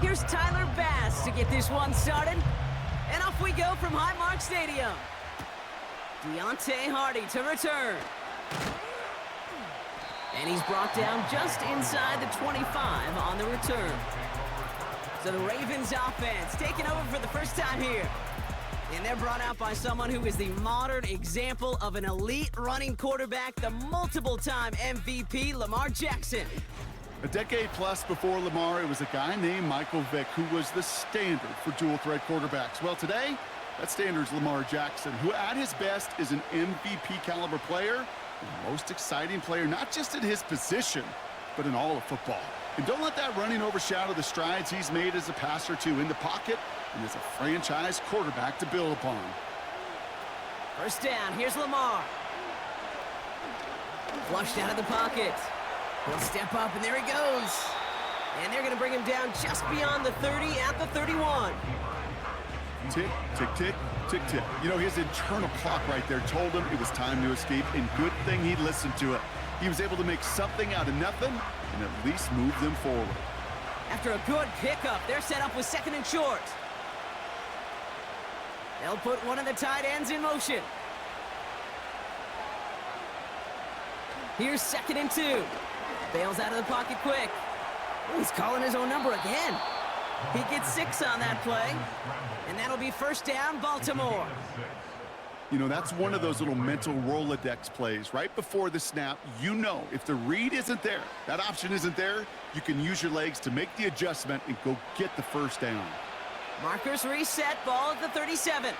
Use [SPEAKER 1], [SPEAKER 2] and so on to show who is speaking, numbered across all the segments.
[SPEAKER 1] Here's Tyler Bass to get this one started. And off we go from Highmark Stadium. Deontay Hardy to return. And he's brought down just inside the 25 on the return. So the Ravens offense taking over for the first time here. And they're brought out by someone who is the modern example of an elite running quarterback, the multiple-time MVP, Lamar Jackson.
[SPEAKER 2] A decade plus before Lamar, it was a guy named Michael Vick who was the standard for dual-threat quarterbacks. Well, today, that standard is Lamar Jackson, who at his best is an MVP-caliber player, and the most exciting player, not just in his position, but in all of football. And don't let that running overshadow the strides he's made as a passer, too, in the pocket and as a franchise quarterback to build upon.
[SPEAKER 1] First down, here's Lamar. Flushed out of the pocket. He'll step up, and there he goes. And they're going to bring him down just beyond the 30 at the 31.
[SPEAKER 2] Tick, tick, tick, tick, tick. You know, his internal clock right there told him it was time to escape, and good thing he listened to it. He was able to make something out of nothing and at least move them forward.
[SPEAKER 1] After a good pickup, they're set up with second and short. They'll put one of the tight ends in motion. Here's second and 2. Bails out of the pocket quick. He's calling his own number again. He gets 6 on that play. And that'll be first down, Baltimore.
[SPEAKER 2] You know, that's one of those little mental Rolodex plays. Right before the snap, you know if the read isn't there, that option isn't there, you can use your legs to make the adjustment and go get the first down.
[SPEAKER 1] Markers reset, ball at the 37.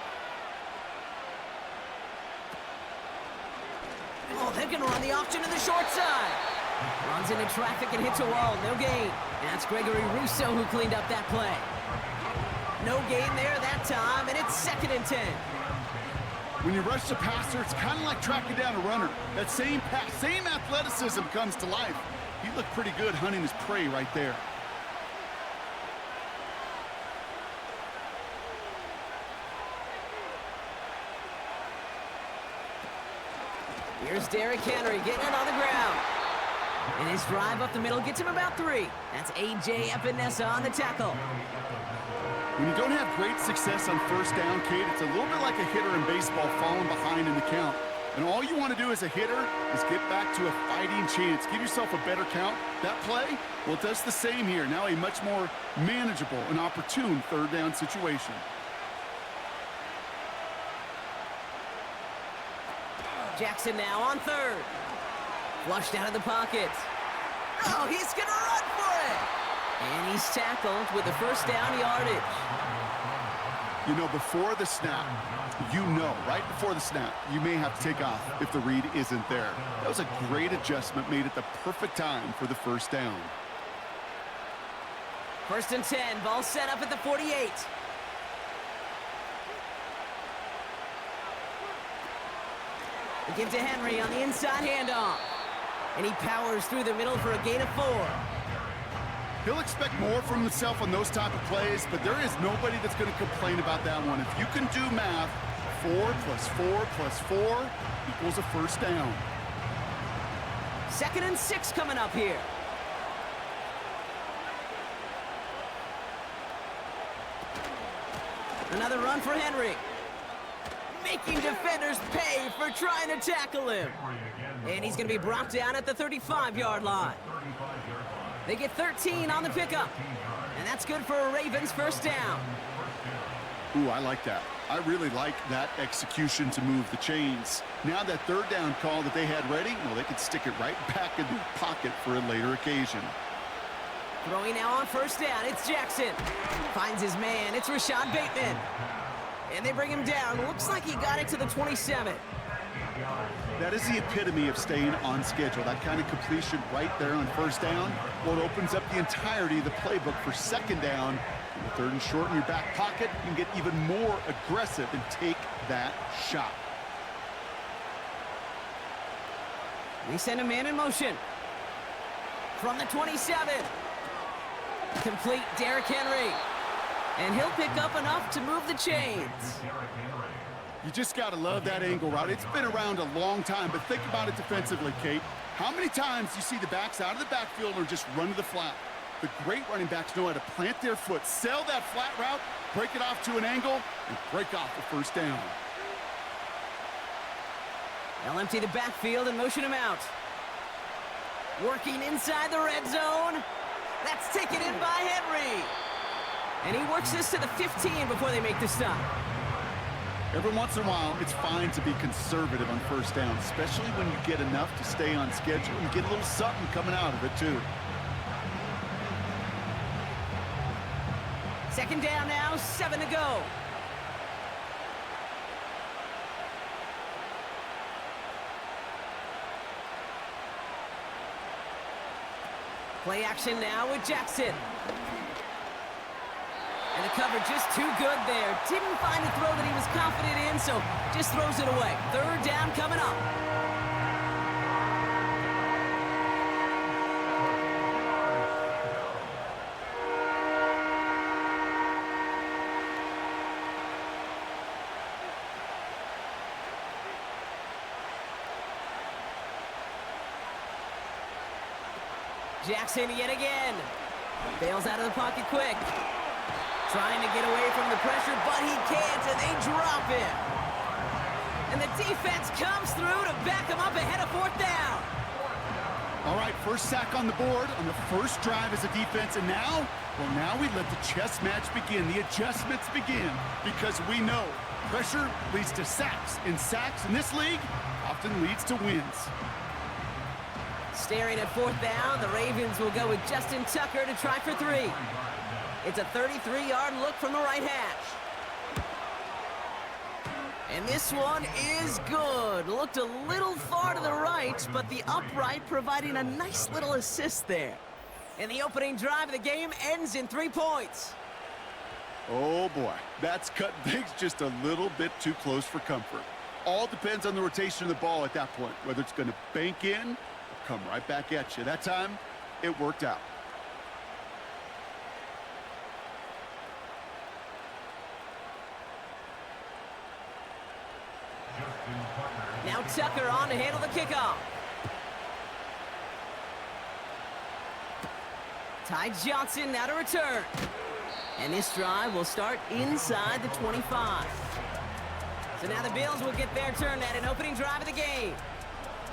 [SPEAKER 1] Oh, they're going to run the option to the short side. Runs into traffic and hits a wall, no gain. That's Gregory Rousseau who cleaned up that play. No gain there that time, and it's second and 10.
[SPEAKER 2] When you rush the passer, it's kind of like tracking down a runner. That same pass, same athleticism comes to life. He looked pretty good hunting his prey right there.
[SPEAKER 1] Here's Derrick Henry getting it on the ground. And his drive up the middle gets him about 3. That's A.J. Epinesa on the tackle.
[SPEAKER 2] When you don't have great success on first down, Kate, it's a little bit like a hitter in baseball falling behind in the count. And all you want to do as a hitter is get back to a fighting chance. Give yourself a better count. That play, well, it does the same here. Now a much more manageable and opportune third down situation.
[SPEAKER 1] Jackson now on third. Flushed out of the pocket. Oh, he's going to run for it. And he's tackled with the first down yardage.
[SPEAKER 2] You know, before the snap, you know, right before the snap, you may have to take off if the read isn't there. That was a great adjustment, made at the perfect time for the first down.
[SPEAKER 1] First and 10, ball set up at the 48. They give to Henry on the inside handoff. And he powers through the middle for a gain of 4.
[SPEAKER 2] He'll expect more from himself on those type of plays, but there is nobody that's going to complain about that one. If you can do math, 4 plus 4 plus 4 equals a first down.
[SPEAKER 1] Second and 6 coming up here. Another run for Henry. Making defenders pay for trying to tackle him. And he's going to be brought down at the 35-yard line. They get 13 on the pickup. And that's good for a Ravens first down.
[SPEAKER 2] Ooh, I like that. I really like that execution to move the chains. Now that third down call that they had ready, well, they could stick it right back in their pocket for a later occasion.
[SPEAKER 1] Throwing now on first down, it's Jackson. Finds his man, it's Rashad Bateman. And they bring him down. Looks like he got it to the 27.
[SPEAKER 2] That is the epitome of staying on schedule. That kind of completion right there on first down. Well, it opens up the entirety of the playbook for second down. And third and short in your back pocket, you can get even more aggressive and take that shot.
[SPEAKER 1] We send a man in motion. From the 27. Complete Derrick Henry. And he'll pick up enough to move the chains.
[SPEAKER 2] You just got to love that angle route. It's been around a long time, but think about it defensively, Kate. How many times do you see the backs out of the backfield or just run to the flat? The great running backs know how to plant their foot, sell that flat route, break it off to an angle, and break off the first down.
[SPEAKER 1] They'll empty the backfield and motion him out. Working inside the red zone. That's taken in by Henry. And he works this to the 15 before they make the stop.
[SPEAKER 2] Every once in a while, it's fine to be conservative on first down, especially when you get enough to stay on schedule and get a little something coming out of it, too.
[SPEAKER 1] Second down now, 7 to go. Play action now with Jackson. And the cover just too good there. Didn't find a throw that he was confident in, so just throws it away. Third down coming up. Jackson yet again. Bails out of the pocket quick. Trying to get away from the pressure, but he can't, and they drop him. And the defense comes through to back him up ahead of fourth down.
[SPEAKER 2] All right, first sack on the board on the first drive as a defense, and now, well, now we let the chess match begin, the adjustments begin, because we know pressure leads to sacks, and sacks in this league often leads to wins.
[SPEAKER 1] Staring at fourth down, the Ravens will go with Justin Tucker to try for 3. It's a 33-yard look from the right hash. And this one is good. Looked a little far to the right, but the upright providing a nice little assist there. And the opening drive of the game ends in 3 points.
[SPEAKER 2] Oh, boy. That's cutting things just a little bit too close for comfort. All depends on the rotation of the ball at that point, whether it's going to bank in or come right back at you. That time, it worked out.
[SPEAKER 1] Now Tucker on to handle the kickoff. Ty Johnson now to return. And this drive will start inside the 25. So now the Bills will get their turn at an opening drive of the game.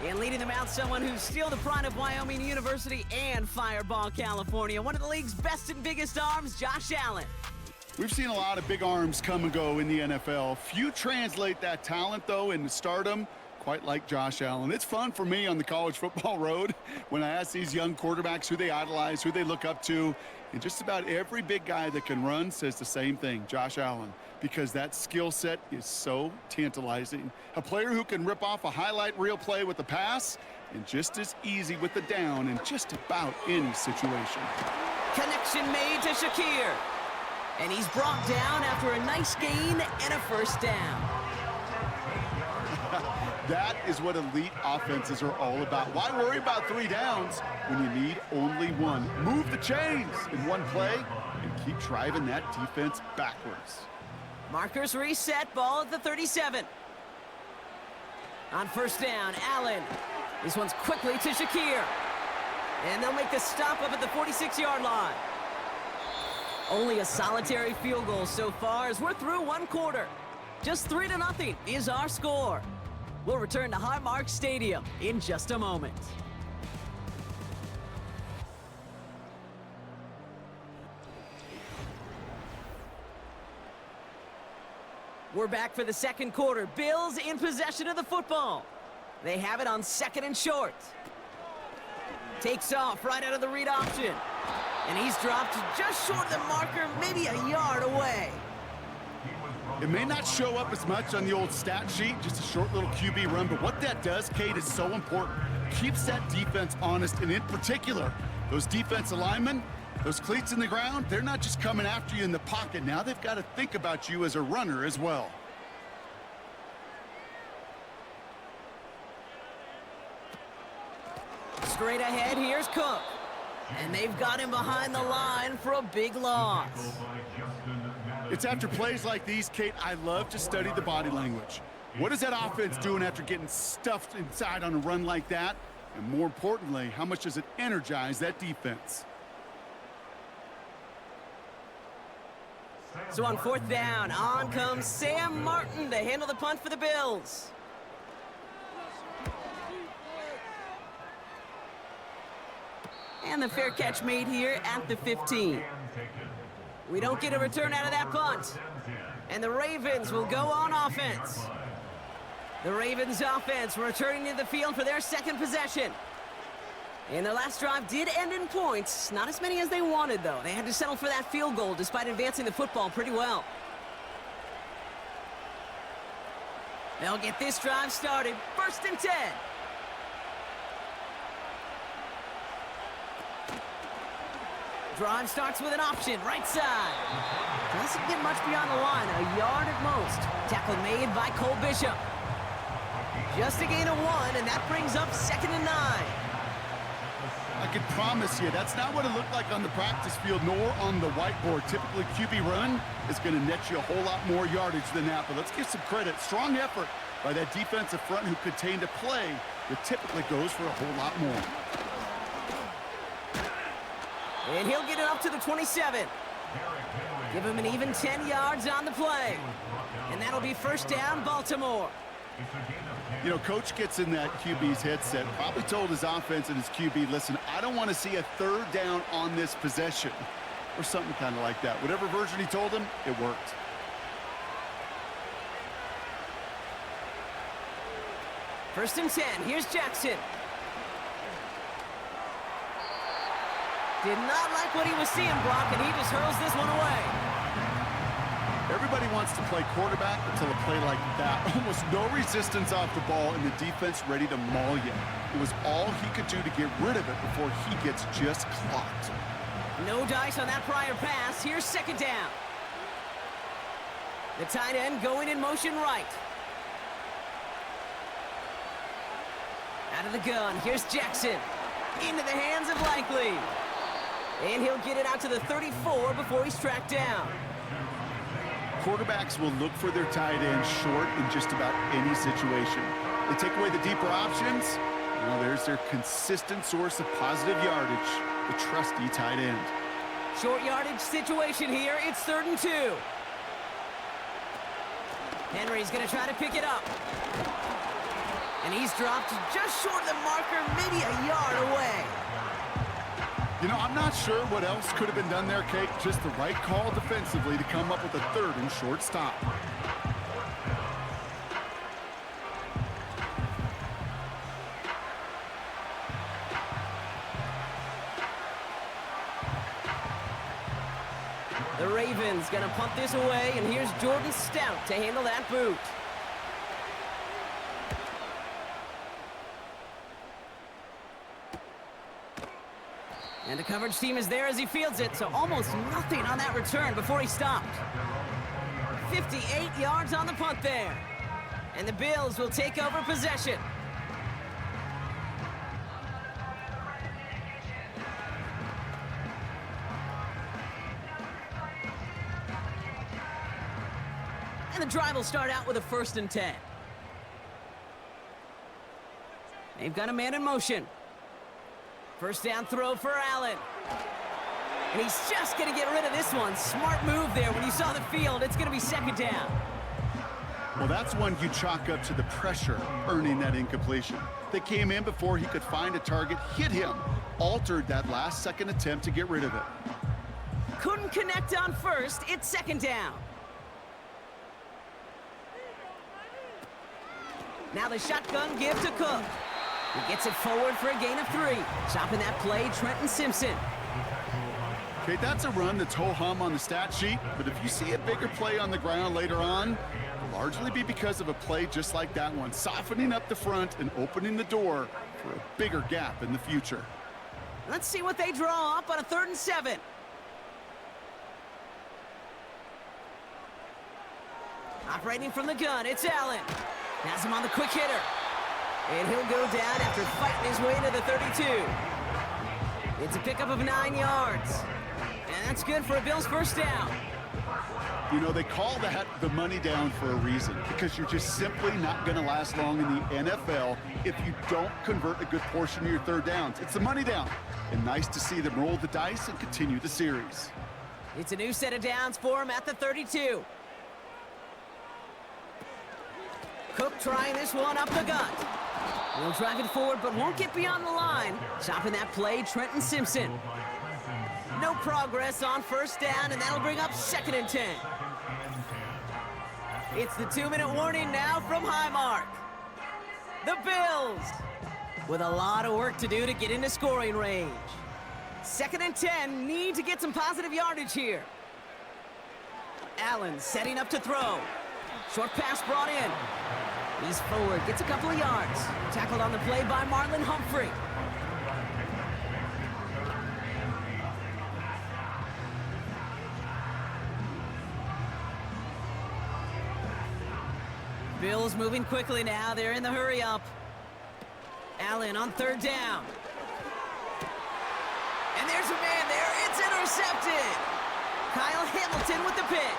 [SPEAKER 1] And leading them out, someone who's still the pride of Wyoming University and Fireball, California. One of the league's best and biggest arms, Josh Allen.
[SPEAKER 2] We've seen a lot of big arms come and go in the NFL. Few translate that talent, though, into stardom, quite like Josh Allen. It's fun for me on the college football road when I ask these young quarterbacks who they idolize, who they look up to. And just about every big guy that can run says the same thing, Josh Allen, because that skill set is so tantalizing. A player who can rip off a highlight reel play with the pass and just as easy with the down in just about any situation.
[SPEAKER 1] Connection made to Shakir. And he's brought down after a nice gain and a first down.
[SPEAKER 2] That is what elite offenses are all about. Why worry about 3 downs when you need only 1? Move the chains in one play and keep driving that defense backwards.
[SPEAKER 1] Markers reset, ball at the 37. On first down, Allen. This one's quickly to Shakir. And they'll make the stop up at the 46-yard line. Only a solitary field goal so far as we're through 1 quarter. Just 3-0 is our score. We'll return to Highmark Stadium in just a moment. We're back for the second quarter. Bills in possession of the football. They have it on 2nd and short. Takes off right out of the read option. And he's dropped just short of the marker, maybe a yard away.
[SPEAKER 2] It may not show up as much on the old stat sheet, just a short little QB run, but what that does, Kate, is so important. Keeps that defense honest, and in particular, those defensive linemen, those cleats in the ground, they're not just coming after you in the pocket. Now they've got to think about you as a runner as well.
[SPEAKER 1] Straight ahead, here's Cook. And they've got him behind the line for a big loss.
[SPEAKER 2] It's after plays like these, Kate, I love to study the body language. What is that offense doing after getting stuffed inside on a run like that? And more importantly, how much does it energize that defense?
[SPEAKER 1] So on 4th down, on comes Sam Martin to handle the punt for the Bills. And the fair catch made here at the 15. We don't get a return out of that punt. And the Ravens will go on offense. The Ravens offense returning to the field for their second possession. And their last drive did end in points. Not as many as they wanted, though. They had to settle for that field goal despite advancing the football pretty well. They'll get this drive started. 1st and 10. Drive starts with an option, right side. Doesn't get much beyond the line, a yard at most. Tackle made by Cole Bishop. Just a gain of 1, and that brings up 2nd and 9.
[SPEAKER 2] I can promise you, that's not what it looked like on the practice field, nor on the whiteboard. Typically, QB run is going to net you a whole lot more yardage than that, but let's give some credit. Strong effort by that defensive front who contained a play that typically goes for a whole lot more.
[SPEAKER 1] And he'll get it up to the 27. Give him an even 10 yards on the play. And that'll be 1st down, Baltimore.
[SPEAKER 2] You know, coach gets in that QB's headset, probably told his offense and his QB, listen, I don't want to see a 3rd down on this possession. Or something kind of like that. Whatever version he told him, it worked.
[SPEAKER 1] First and 10, here's Jackson. Did not like what he was seeing, Brock, and he just hurls this one away.
[SPEAKER 2] Everybody wants to play quarterback until a play like that. Almost no resistance off the ball and the defense ready to maul you. It was all he could do to get rid of it before he gets just clocked.
[SPEAKER 1] No dice on that prior pass. Here's 2nd down. The tight end going in motion right. Out of the gun, here's Jackson. Into the hands of Likely. And he'll get it out to the 34 before he's tracked down.
[SPEAKER 2] Quarterbacks will look for their tight end short in just about any situation. They take away the deeper options. Well, there's their consistent source of positive yardage, the trusty tight end.
[SPEAKER 1] Short yardage situation here. It's 3rd and 2. Henry's going to try to pick it up. And he's dropped just short of the marker, maybe a yard away.
[SPEAKER 2] You know, I'm not sure what else could have been done there, Kate. Just the right call defensively to come up with a 3rd and short stop.
[SPEAKER 1] The Ravens gonna punt this away, and here's Jordan Stout to handle that boot. And the coverage team is there as he fields it, so almost nothing on that return before he stopped. 58 yards on the punt there. And the Bills will take over possession. And the drive will start out with a 1st and 10. They've got a man in motion. 1st down throw for Allen. And he's just going to get rid of this one. Smart move there. When you saw the field, it's going to be 2nd down.
[SPEAKER 2] Well, that's one you chalk up to the pressure earning that incompletion. They came in before he could find a target, hit him, altered that last-second attempt to get rid of it.
[SPEAKER 1] Couldn't connect on 1st. It's 2nd down. Now the shotgun give to Cook. He gets it forward for a gain of 3. Chopping that play, Trenton Simpson.
[SPEAKER 2] Okay, that's a run that's ho-hum on the stat sheet, but if you see a bigger play on the ground later on, it'll largely be because of a play just like that one, softening up the front and opening the door for a bigger gap in the future.
[SPEAKER 1] Let's see what they draw up on a 3rd and 7. Operating from the gun, it's Allen. Has him on the quick hitter. And he'll go down after fighting his way to the 32. It's a pickup of 9 yards. And that's good for a Bills 1st down.
[SPEAKER 2] You know, they call that the money down for a reason, because you're just simply not going to last long in the NFL if you don't convert a good portion of your 3rd downs. It's the money down. And nice to see them roll the dice and continue the series.
[SPEAKER 1] It's a new set of downs for him at the 32. Cook trying this one up the gut. He'll drive it forward, but won't get beyond the line. Stopping that play, Trenton Simpson. No progress on first down, and that'll bring up 2nd and 10. It's the 2-minute warning now from Highmark. The Bills with a lot of work to do to get into scoring range. 2nd and 10, need to get some positive yardage here. Allen setting up to throw. Short pass brought in. He's forward, gets a couple of yards. Tackled on the play by Marlon Humphrey. Bills moving quickly now. They're in the hurry up. Allen on 3rd down. And there's a man there. It's intercepted. Kyle Hamilton with the pick.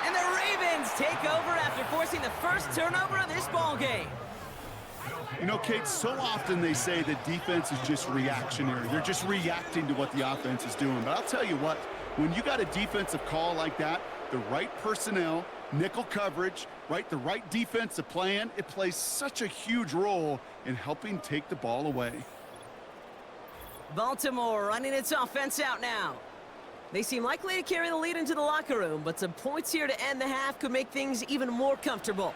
[SPEAKER 1] And the Ravens take over after forcing the first turnover of this ball game.
[SPEAKER 2] You know, Kate, so often they say that defense is just reactionary. They're just reacting to what the offense is doing. But I'll tell you what, when you got a defensive call like that, the right personnel, nickel coverage, the right defensive plan, it plays such a huge role in helping take the ball away.
[SPEAKER 1] Baltimore running its offense out now. They seem likely to carry the lead into the locker room, but some points here to end the half could make things even more comfortable.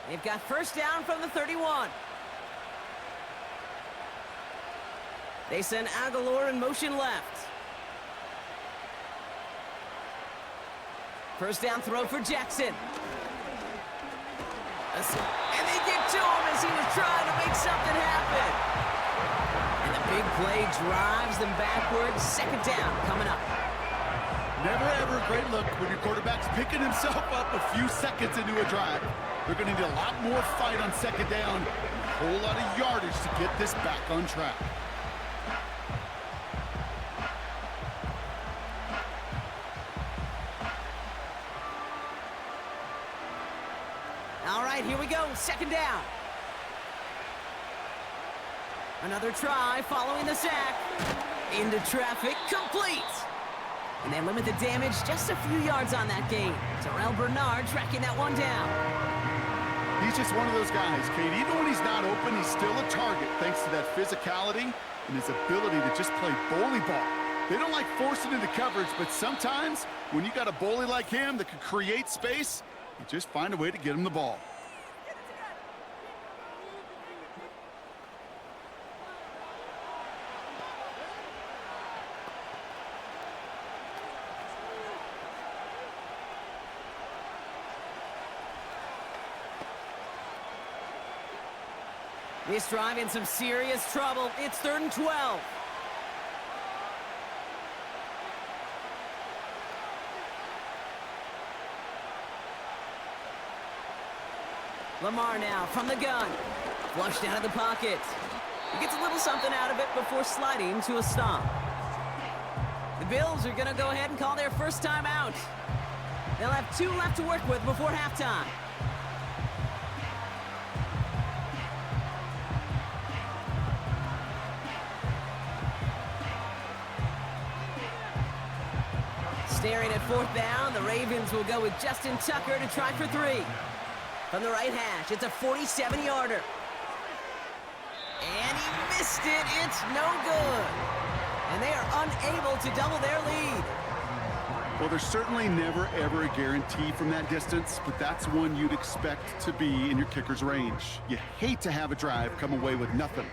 [SPEAKER 1] They've got first down from the 31. They send Aguilar in motion left. First down throw for Jackson. And they get to him as he was trying to make something happen. And the big play drives them backwards. 2nd down coming up.
[SPEAKER 2] Never ever a great look when your quarterback's picking himself up a few seconds into a drive. They're going to need a lot more fight on 2nd down. A whole lot of yardage to get this back on track.
[SPEAKER 1] All right, here we go. 2nd down. Another try following the sack. Into traffic, complete. And they limit the damage just a few yards on that gain. Terrell Bernard tracking that one down.
[SPEAKER 2] He's just one of those guys, Kate. Even when he's not open, he's still a target thanks to that physicality and his ability to just play bully ball. They don't like forcing into coverage, but sometimes when you got a bully like him that can create space, you just find a way to get him the ball.
[SPEAKER 1] This drive in some serious trouble. It's 3rd and 12. Lamar now from the gun. Flushed out of the pocket. He gets a little something out of it before sliding to a stop. The Bills are going to go ahead and call their first time out. They'll have 2 left to work with before halftime. Staring at 4th down, the Ravens will go with Justin Tucker to try for 3. From the right hash, it's a 47-yarder. And he missed it. It's no good. And they are unable to double their lead.
[SPEAKER 2] Well, there's certainly never, ever a guarantee from that distance, but that's one you'd expect to be in your kicker's range. You hate to have a drive come away with nothing,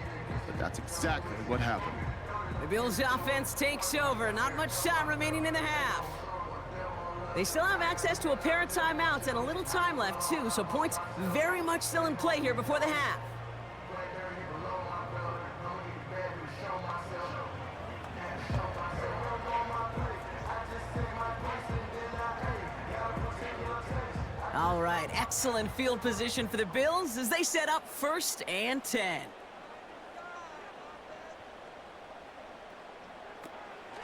[SPEAKER 2] but that's exactly what happened.
[SPEAKER 1] The Bills' offense takes over. Not much time remaining in the half. They still have access to a pair of timeouts and a little time left, too, so points very much still in play here before the half. All right, excellent field position for the Bills as they set up 1st and 10.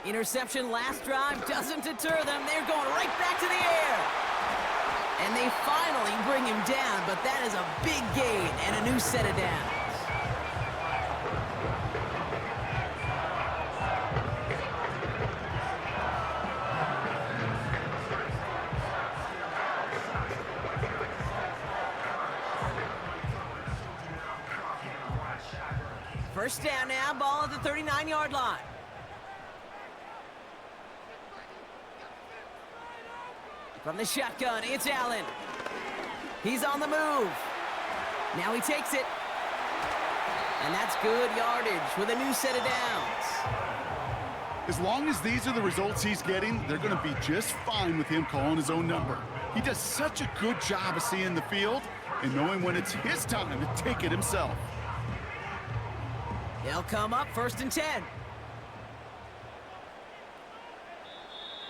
[SPEAKER 1] Interception last drive doesn't deter them. They're going right back to the air. And they finally bring him down, but that is a big gain and a new set of downs. First down now, ball at the 39-yard line. From the shotgun, it's Allen. He's on the move. Now he takes it. And that's good yardage with a new set of downs.
[SPEAKER 2] As long as these are the results he's getting, they're going to be just fine with him calling his own number. He does such a good job of seeing the field and knowing when it's his time to take it himself.
[SPEAKER 1] They'll come up 1st and 10.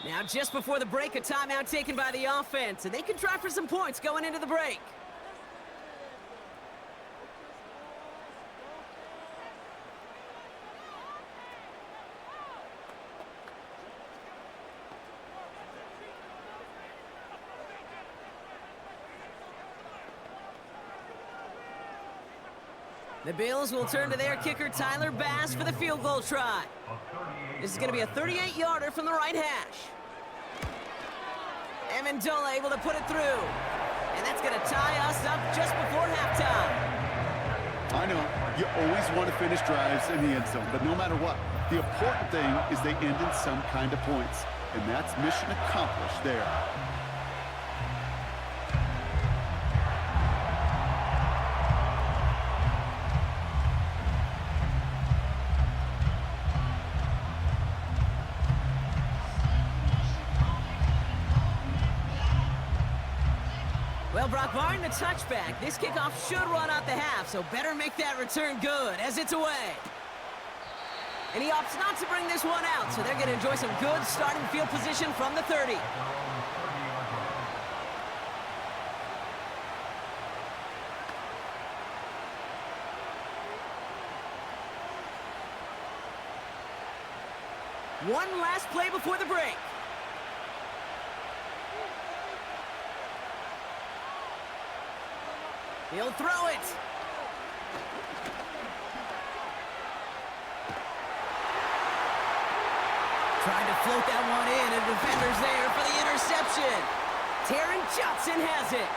[SPEAKER 1] Now just before the break, a timeout taken by the offense, and they can try for some points going into the break. The Bills will turn to their kicker, Tyler Bass, for the field goal try. This is going to be a 38-yarder from the right hash. Amendola able to put it through. And that's going to tie us up just before halftime.
[SPEAKER 2] I know, you always want to finish drives in the end zone, but no matter what, the important thing is they end in some kind of points. And that's mission accomplished there.
[SPEAKER 1] Well, Brock, barring the touchback, this kickoff should run out the half, so better make that return good as it's away. And he opts not to bring this one out, so they're going to enjoy some good starting field position from the 30. One last play before the break. He'll throw it. Trying to float that one in, and defender's there for the interception. Taron Johnson has it.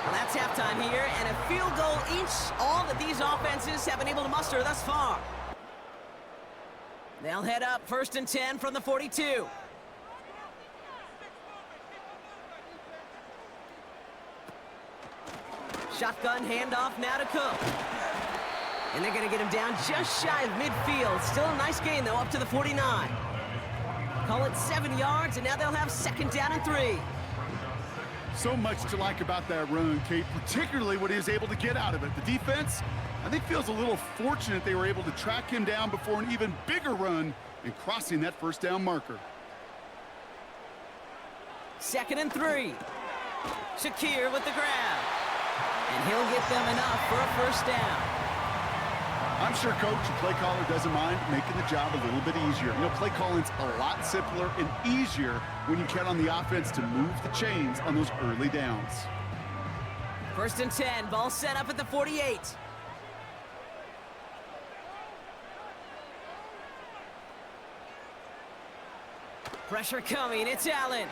[SPEAKER 1] Well, that's halftime here, and a field goal each, all that these offenses have been able to muster thus far. They'll head up 1st and 10 from the 42. Shotgun handoff now to Cook. And they're going to get him down just shy of midfield. Still a nice gain, though, up to the 49. Call it 7 yards, and now they'll have 2nd down and 3.
[SPEAKER 2] So much to like about that run, Kate, particularly what he was able to get out of it. The defense, I think, feels a little fortunate they were able to track him down before an even bigger run and crossing that 1st down marker.
[SPEAKER 1] 2nd and 3. Shakir with the grab. And he'll get them enough for a 1st down.
[SPEAKER 2] I'm sure coach and play caller doesn't mind making the job a little bit easier. You know, play calling's a lot simpler and easier when you count on the offense to move the chains on those early downs.
[SPEAKER 1] 1st and 10, ball set up at the 48. Pressure coming, it's Allen.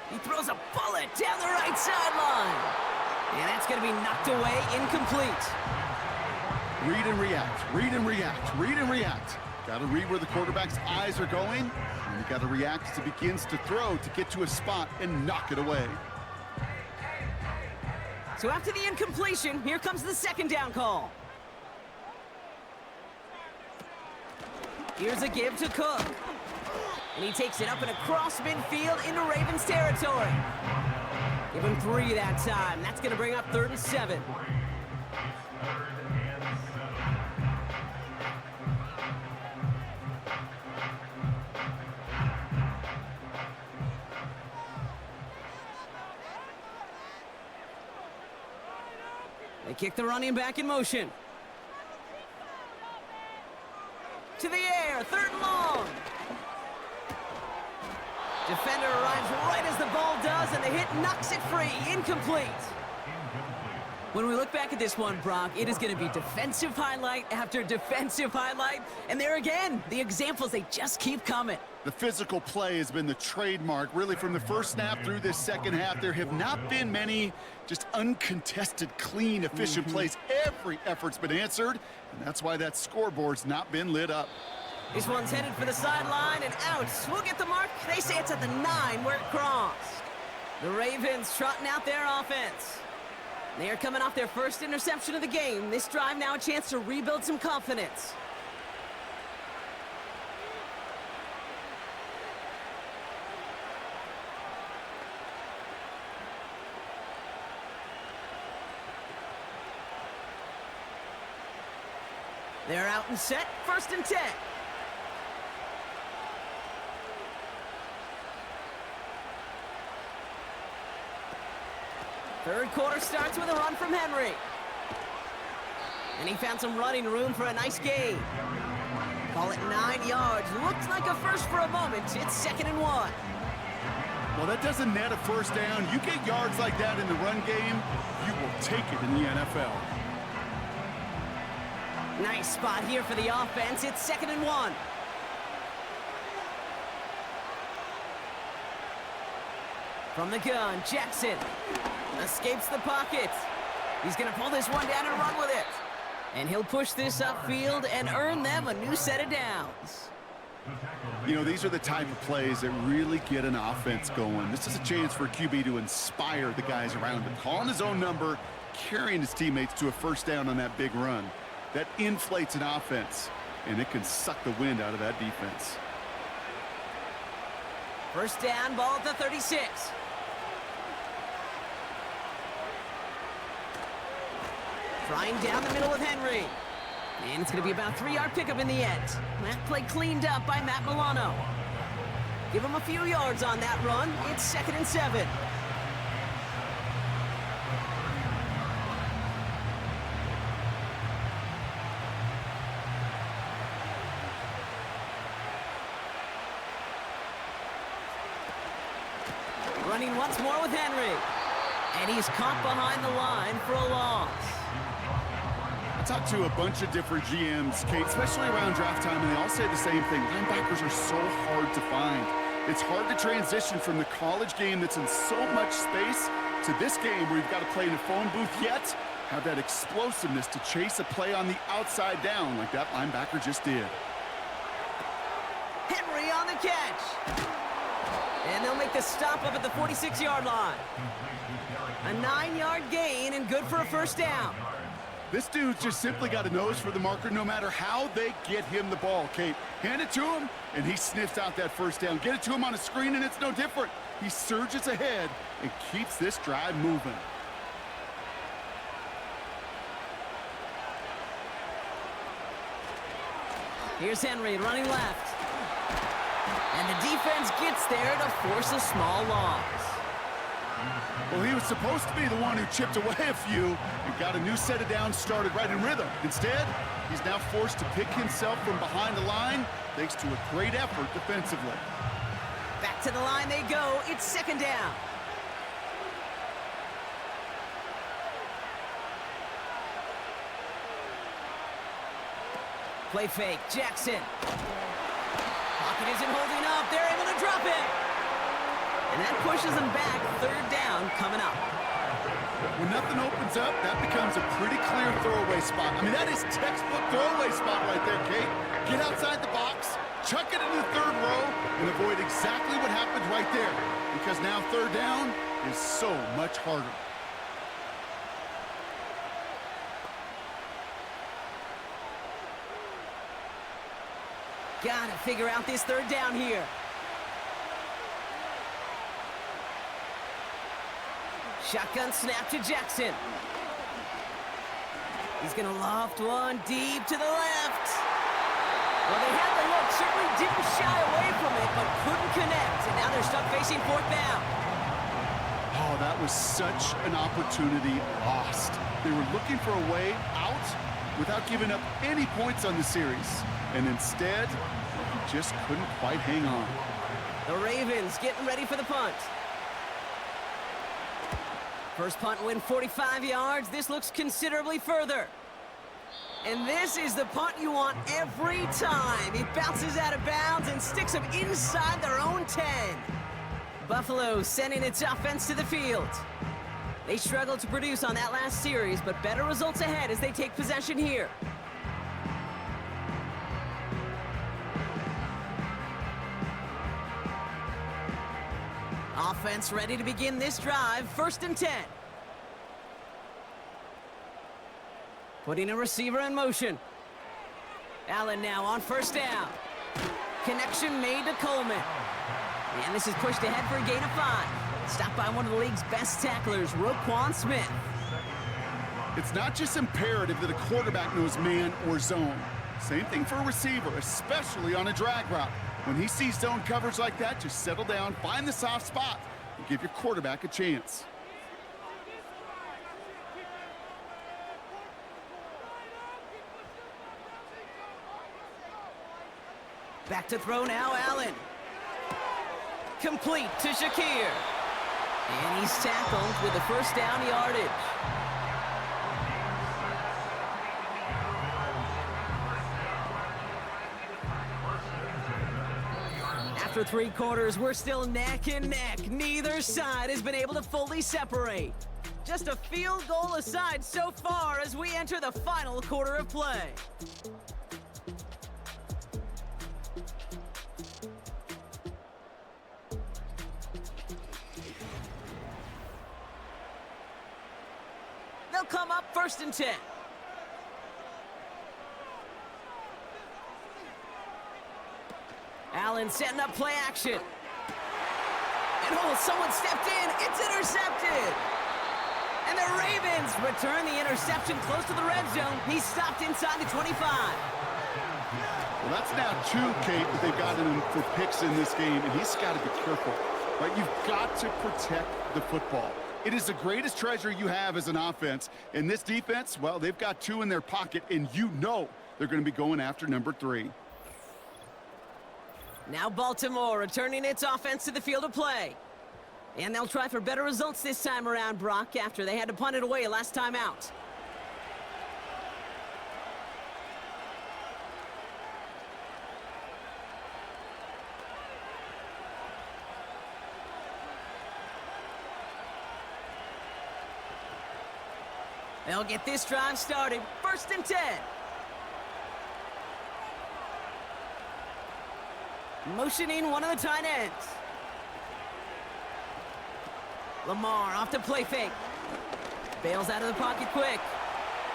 [SPEAKER 1] He throws a bullet down the right sideline. And that's going to be knocked away, incomplete.
[SPEAKER 2] Read and react, read and react, read and react. Got to read where the quarterback's eyes are going, and you got to react as he begins to throw to get to a spot and knock it away.
[SPEAKER 1] So after the incompletion, here comes the 2nd down call. Here's a give to Cook. And he takes it up and across midfield into Ravens territory. Give him 3 that time. That's going to bring up 3rd and 7. They kick the running back in motion. To the air, 3rd and long. Defender arrives right as the ball does, and the hit knocks it free. Incomplete. When we look back at this one, Brock, it is going to be defensive highlight after defensive highlight. And there again, the examples, they just keep coming.
[SPEAKER 2] The physical play has been the trademark, really, from the first snap through this second half. There have not been many just uncontested, clean, efficient plays. Every effort's been answered, and that's why that scoreboard's not been lit up.
[SPEAKER 1] This one's headed for the sideline and out. We'll get the mark. They say it's at the 9 where it crossed. The Ravens trotting out their offense. They are coming off their first interception of the game. This drive now a chance to rebuild some confidence. They're out and set, 1st and 10. Third quarter starts with a run from Henry. And he found some running room for a nice gain. Call it 9 yards. Looked like a first for a moment. It's 2nd and 1.
[SPEAKER 2] Well, that doesn't net a first down. You get yards like that in the run game, you will take it in the NFL.
[SPEAKER 1] Nice spot here for the offense. It's 2nd and 1. From the gun, Jackson escapes the pocket. He's going to pull this one down and run with it. And he'll push this upfield and earn them a new set of downs.
[SPEAKER 2] You know, these are the type of plays that really get an offense going. This is a chance for a QB to inspire the guys around him. Calling his own number, carrying his teammates to a first down on that big run. That inflates an offense, and it can suck the wind out of that defense.
[SPEAKER 1] First down, ball at the 36. Flying down the middle with Henry. And it's going to be about a 3-yard pickup in the end. That play cleaned up by Matt Milano. Give him a few yards on that run. It's 2nd and 7. Running once more with Henry. And he's caught behind the line for a loss.
[SPEAKER 2] I talked to a bunch of different GMs, Kate, especially around draft time, and they all say the same thing. Linebackers are so hard to find. It's hard to transition from the college game that's in so much space to this game where you've got to play in a phone booth, yet have that explosiveness to chase a play on the outside down like that linebacker just did.
[SPEAKER 1] Henry on the catch. And they'll make the stop up at the 46-yard line. A 9-yard gain and good for a first down.
[SPEAKER 2] This dude's just simply got a nose for the marker no matter how they get him the ball, Kate. Hand it to him, and he sniffs out that first down. Get it to him on a screen, and it's no different. He surges ahead and keeps this drive moving.
[SPEAKER 1] Here's Henry running left. And the defense gets there to force a small loss.
[SPEAKER 2] Well, he was supposed to be the one who chipped away a few and got a new set of downs started right in rhythm. Instead, he's now forced to pick himself from behind the line thanks to a great effort defensively.
[SPEAKER 1] Back to the line they go. It's 2nd down. Play fake. Jackson. Pocket isn't holding up. They're able to drop it. And that pushes them back. 3rd down coming up.
[SPEAKER 2] When nothing opens up, that becomes a pretty clear throwaway spot. I mean, that is textbook throwaway spot right there, Kate. Get outside the box, chuck it into the 3rd row, and avoid exactly what happened right there. Because now 3rd down is so much harder.
[SPEAKER 1] Gotta figure out this 3rd down here. Shotgun snap to Jackson. He's gonna loft one deep to the left. Well, they had the look, certainly didn't shy away from it, but couldn't connect. And now they're stuck facing 4th down.
[SPEAKER 2] Oh, that was such an opportunity lost. They were looking for a way out without giving up any points on the series. And instead, he just couldn't quite hang on.
[SPEAKER 1] The Ravens getting ready for the punt. First punt win 45 yards. This looks considerably further. And this is the punt you want every time. It bounces out of bounds and sticks them inside their own 10. Buffalo sending its offense to the field. They struggled to produce on that last series, but better results ahead as they take possession here. Offense ready to begin this drive. 1st and 10. Putting a receiver in motion. Allen now on 1st down. Connection made to Coleman. And this is pushed ahead for a gain of 5. Stopped by one of the league's best tacklers, Roquan Smith.
[SPEAKER 2] It's not just imperative that a quarterback knows man or zone. Same thing for a receiver, especially on a drag route. When he sees zone coverage like that, just settle down, find the soft spot, and give your quarterback a chance.
[SPEAKER 1] Back to throw now, Allen. Complete to Shakir. And he's tackled with the 1st down yardage. After 3 quarters, we're still neck and neck. Neither side has been able to fully separate. Just a field goal aside so far as we enter the final quarter of play. They'll come up 1st and 10. Allen setting up play action. And someone stepped in. It's intercepted. And the Ravens return the interception close to the red zone. He's stopped inside the 25.
[SPEAKER 2] Well, that's now 2, Kate, that they've gotten him for picks in this game, and he's got to be careful. Right? You've got to protect the football. It is the greatest treasure you have as an offense. And this defense, well, they've got 2 in their pocket, and you know they're going to be going after number 3.
[SPEAKER 1] Now Baltimore returning its offense to the field of play. And they'll try for better results this time around, Brock, after they had to punt it away last time out. They'll get this drive started. 1st and 10. Motioning one of the tight ends. Lamar off to play fake. Bails out of the pocket quick.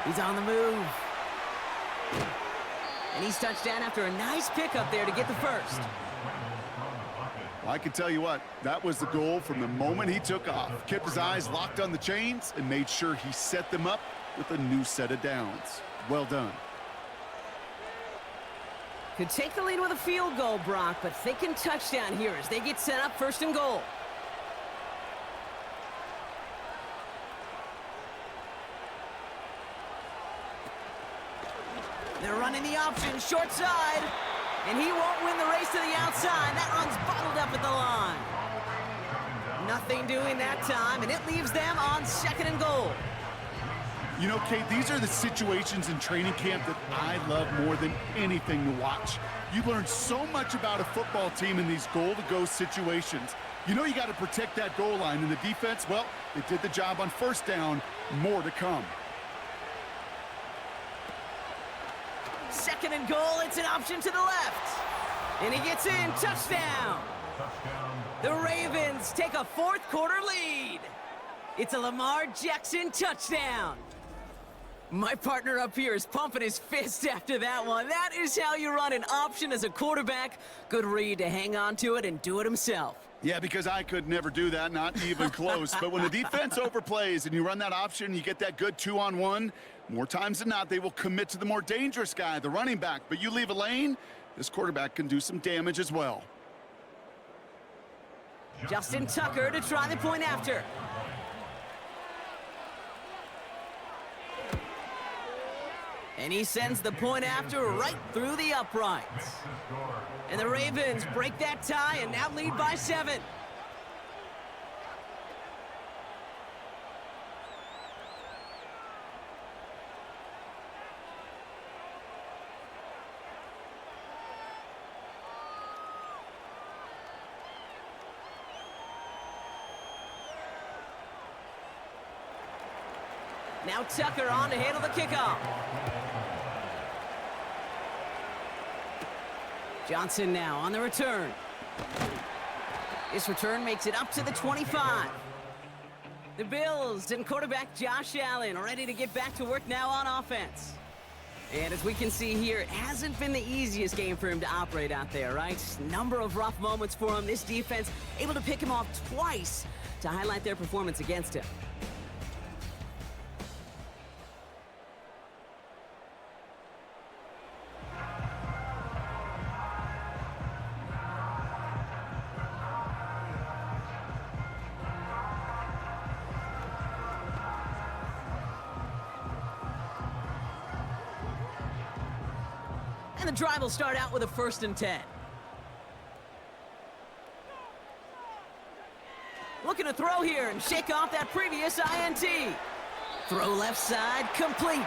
[SPEAKER 1] He's on the move. And he's touched down after a nice pickup there to get the 1st.
[SPEAKER 2] Well, I can tell you what, that was the goal from the moment he took off. Kept his eyes locked on the chains and made sure he set them up with a new set of downs. Well done.
[SPEAKER 1] Could take the lead with a field goal, Brock, but thinking touchdown here as they get set up 1st and goal. They're running the option, short side, and he won't win the race to the outside. That run's bottled up at the line. Nothing doing that time, and it leaves them on 2nd and goal.
[SPEAKER 2] You know, Kate, these are the situations in training camp that I love more than anything to watch. You learn so much about a football team in these goal-to-go situations. You know you got to protect that goal line, and the defense, well, they did the job on 1st down. More to come.
[SPEAKER 1] 2nd and goal, it's an option to the left. And he gets in, touchdown. The Ravens take a 4th quarter lead. It's a Lamar Jackson touchdown. My partner up here is pumping his fist after that one. That is how you run an option as a quarterback. Good read to hang on to it and do it himself.
[SPEAKER 2] Yeah, because I could never do that, not even close. But when the defense overplays and you run that option, you get that good 2-on-1, more times than not, they will commit to the more dangerous guy, the running back. But you leave a lane, this quarterback can do some damage as well.
[SPEAKER 1] Justin Tucker to try the point after. And he sends the point after right through the uprights. And the Ravens break that tie and now lead by 7. Now Tucker on to handle the kickoff. Johnson now on the return. This return makes it up to the 25. The Bills and quarterback Josh Allen ready to get back to work now on offense. And as we can see here, it hasn't been the easiest game for him to operate out there, right? Number of rough moments for him. This defense able to pick him off twice to highlight their performance against him. And the drive will start out with a 1st and 10. Looking to throw here and shake off that previous INT. Throw left side, complete.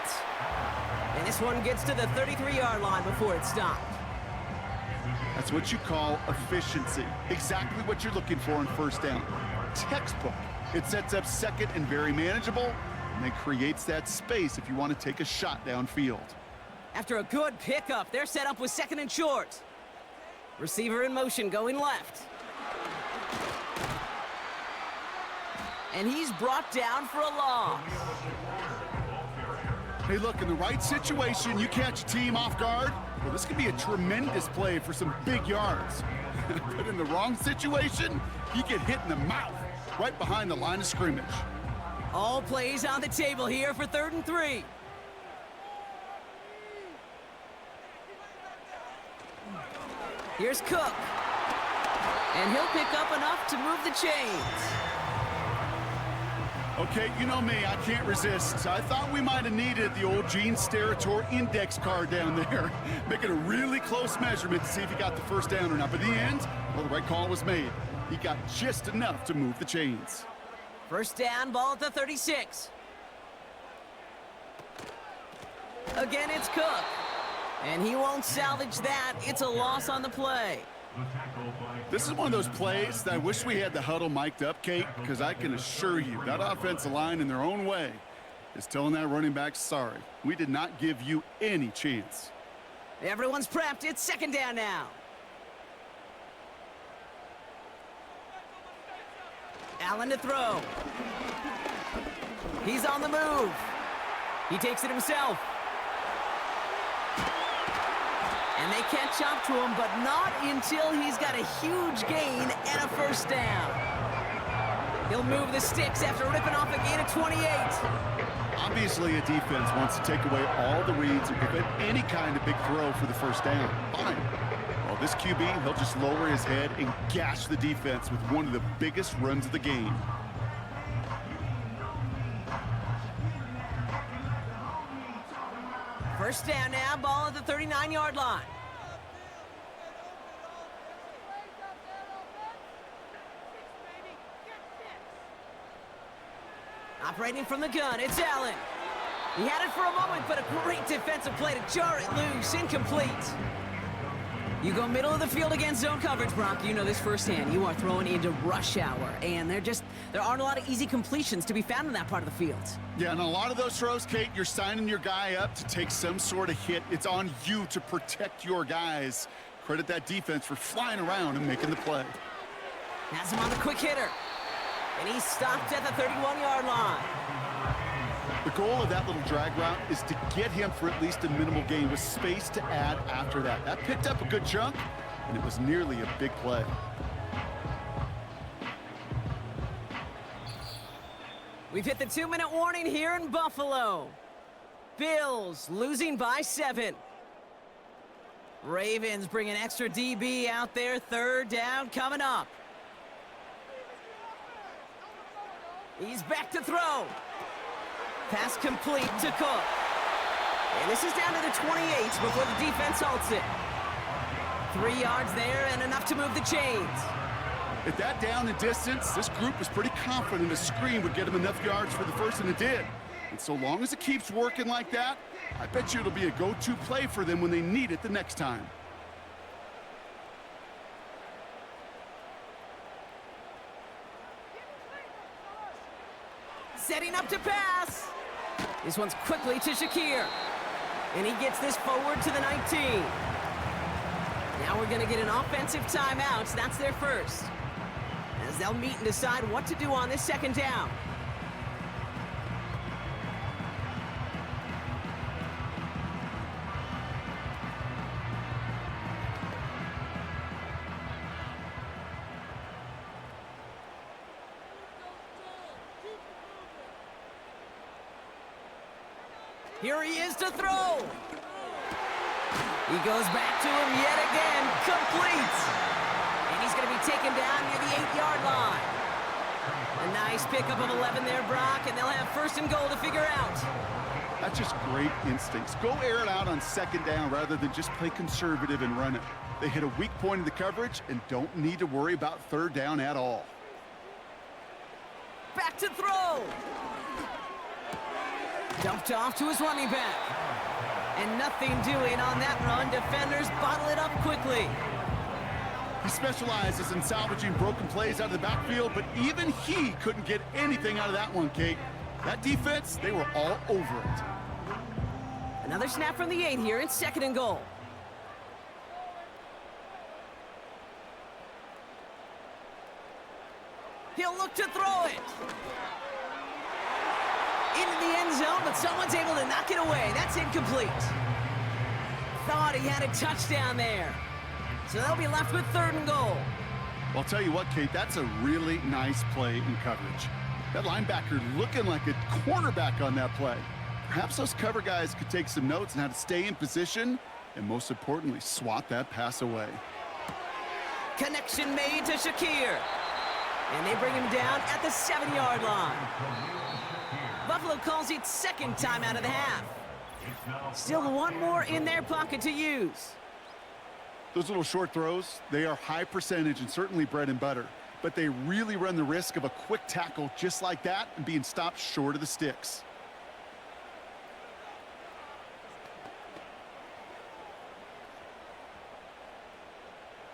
[SPEAKER 1] And this one gets to the 33-yard line before it stopped.
[SPEAKER 2] That's what you call efficiency. Exactly what you're looking for in 1st down. Textbook. It sets up 2nd and very manageable, and it creates that space if you want to take a shot downfield.
[SPEAKER 1] After a good pickup, they're set up with 2nd and short. Receiver in motion going left. And he's brought down for a loss.
[SPEAKER 2] Hey, look, in the right situation, you catch a team off guard. Well, this could be a tremendous play for some big yards. But in the wrong situation, you get hit in the mouth right behind the line of scrimmage.
[SPEAKER 1] All plays on the table here for 3rd and 3. Here's Cook. And he'll pick up enough to move the chains.
[SPEAKER 2] Okay, you know me, I can't resist. I thought we might have needed the old Gene Steratore index card down there. Making a really close measurement to see if he got the 1st down or not. But in the end, well, the right call was made. He got just enough to move the chains.
[SPEAKER 1] 1st down, ball at the 36. Again, it's Cook. And he won't salvage that. It's a loss on the play.
[SPEAKER 2] This is one of those plays that I wish we had the huddle mic'd up, Kate, because I can assure you that offensive line in their own way is telling that running back, sorry, we did not give you any chance.
[SPEAKER 1] Everyone's prepped. It's 2nd down now. Allen to throw. He's on the move. He takes it himself. And they catch up to him, but not until he's got a huge gain and a 1st down. He'll move the sticks after ripping off a gain of 28.
[SPEAKER 2] Obviously, a defense wants to take away all the reads and prevent any kind of big throw for the 1st down. Fine. Well, this QB, he'll just lower his head and gash the defense with one of the biggest runs of the game.
[SPEAKER 1] First down now, ball at the 39-yard line. Operating from the gun, it's Allen. He had it for a moment, but a great defensive play to jar it loose, incomplete. You go middle of the field against zone coverage, Brock. You know this firsthand. You are throwing into rush hour, and there aren't a lot of easy completions to be found in that part of the field.
[SPEAKER 2] Yeah, and a lot of those throws, Kate, you're signing your guy up to take some sort of hit. It's on you to protect your guys. Credit that defense for flying around and making the play.
[SPEAKER 1] Has him on the quick hitter. And he's stopped at the 31-yard line.
[SPEAKER 2] The goal of that little drag route is to get him for at least a minimal gain with space to add after that. That picked up a good chunk, and it was nearly a big play.
[SPEAKER 1] We've hit the 2-minute warning here in Buffalo. Bills losing by 7. Ravens bring an extra DB out there. 3rd down coming up. He's back to throw. Pass complete to Cook. And this is down to the 28 before the defense halts it. 3 yards there and enough to move the chains.
[SPEAKER 2] At that down and distance, this group was pretty confident a screen would get them enough yards for the first, and it did. And so long as it keeps working like that, I bet you it'll be a go-to play for them when they need it the next time.
[SPEAKER 1] Setting up to pass. This one's quickly to Shakir. And he gets this forward to the 19. Now we're going to get an offensive timeout. That's their first. As they'll meet and decide what to do on this second down. Here he is to throw. He goes back to him yet again, complete. And he's going to be taken down near the 8-yard line. A nice pickup of 11 there, Brock, and they'll have first and goal to figure out.
[SPEAKER 2] That's just great instincts. Go air it out on second down rather than just play conservative and run it. They hit a weak point in the coverage and don't need to worry about third down at all.
[SPEAKER 1] Back to throw. Dumped off to his running back. And nothing doing on that run. Defenders bottle it up quickly.
[SPEAKER 2] He specializes in salvaging broken plays out of the backfield, but even he couldn't get anything out of that one, Kate. That defense, they were all over it.
[SPEAKER 1] Another snap from the 8 here. It's second and goal. He'll look to throw it. Into the end zone, but someone's able to knock it away. That's incomplete. Thought he had a touchdown there. So they'll be left with third and goal.
[SPEAKER 2] Well, I'll tell you what, Kate, that's a really nice play in coverage. That linebacker looking like a cornerback on that play. Perhaps those cover guys could take some notes on how to stay in position and, most importantly, swat that pass away.
[SPEAKER 1] Connection made to Shakir. And they bring him down at the 7-yard line. Buffalo calls it second time out of the half. Still one more in their pocket to use.
[SPEAKER 2] Those little short throws, they are high percentage and certainly bread and butter. But they really run the risk of a quick tackle just like that and being stopped short of the sticks.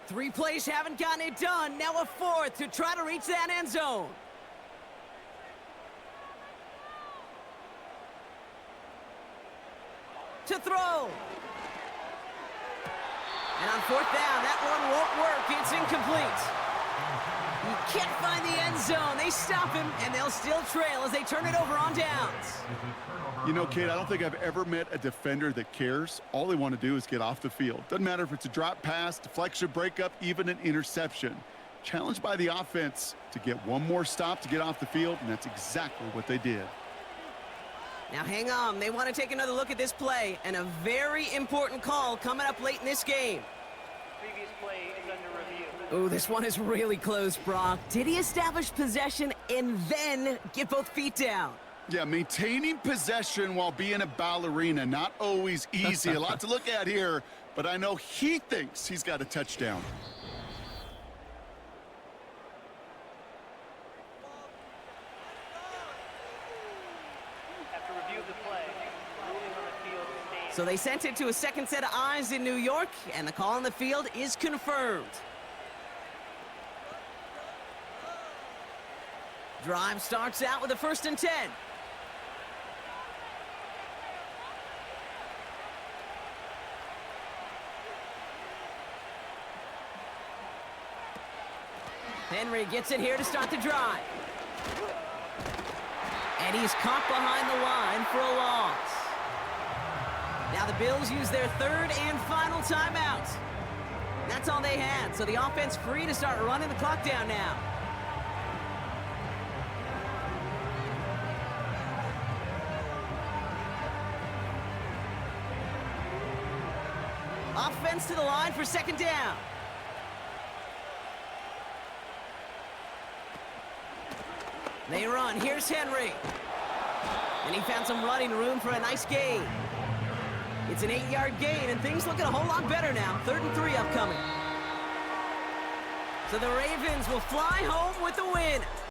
[SPEAKER 1] Three plays haven't gotten it done. Now a fourth to try to reach that end zone. To throw. And on fourth down, that one won't work. It's incomplete. He can't find the end zone. They stop him, and they'll still trail as they turn it over on downs.
[SPEAKER 2] You know, Kate, I don't think I've ever met a defender that cares. All they want to do is get off the field. Doesn't matter if it's a drop pass, deflection, breakup, even an interception. Challenged by the offense to get one more stop to get off the field, and that's exactly what they did.
[SPEAKER 1] Now hang on. They want to take another look at this play, and a very important call coming up late in this game.
[SPEAKER 3] Previous play is under review.
[SPEAKER 1] Oh, this one is really close, Brock. Did he establish possession and then get both feet down?
[SPEAKER 2] Yeah, maintaining possession while being a ballerina, not always easy. A lot to look at here, but I know he thinks he's got a touchdown.
[SPEAKER 3] After review of the play, ruling on the field stands.
[SPEAKER 1] So they sent it to a second set of eyes in New York, and the call on the field is confirmed. Drive starts out with a 1st and 10. Henry gets it here to start the drive. And he's caught behind the line for a loss. Now the Bills use their third and final timeout. That's all they had, so the offense free to start running the clock down now. Offense to the line for second down. They run. Here's Henry. And he found some running room for a nice gain. It's an 8-yard gain, and things looking a whole lot better now. 3rd and 3 upcoming. So the Ravens will fly home with the win.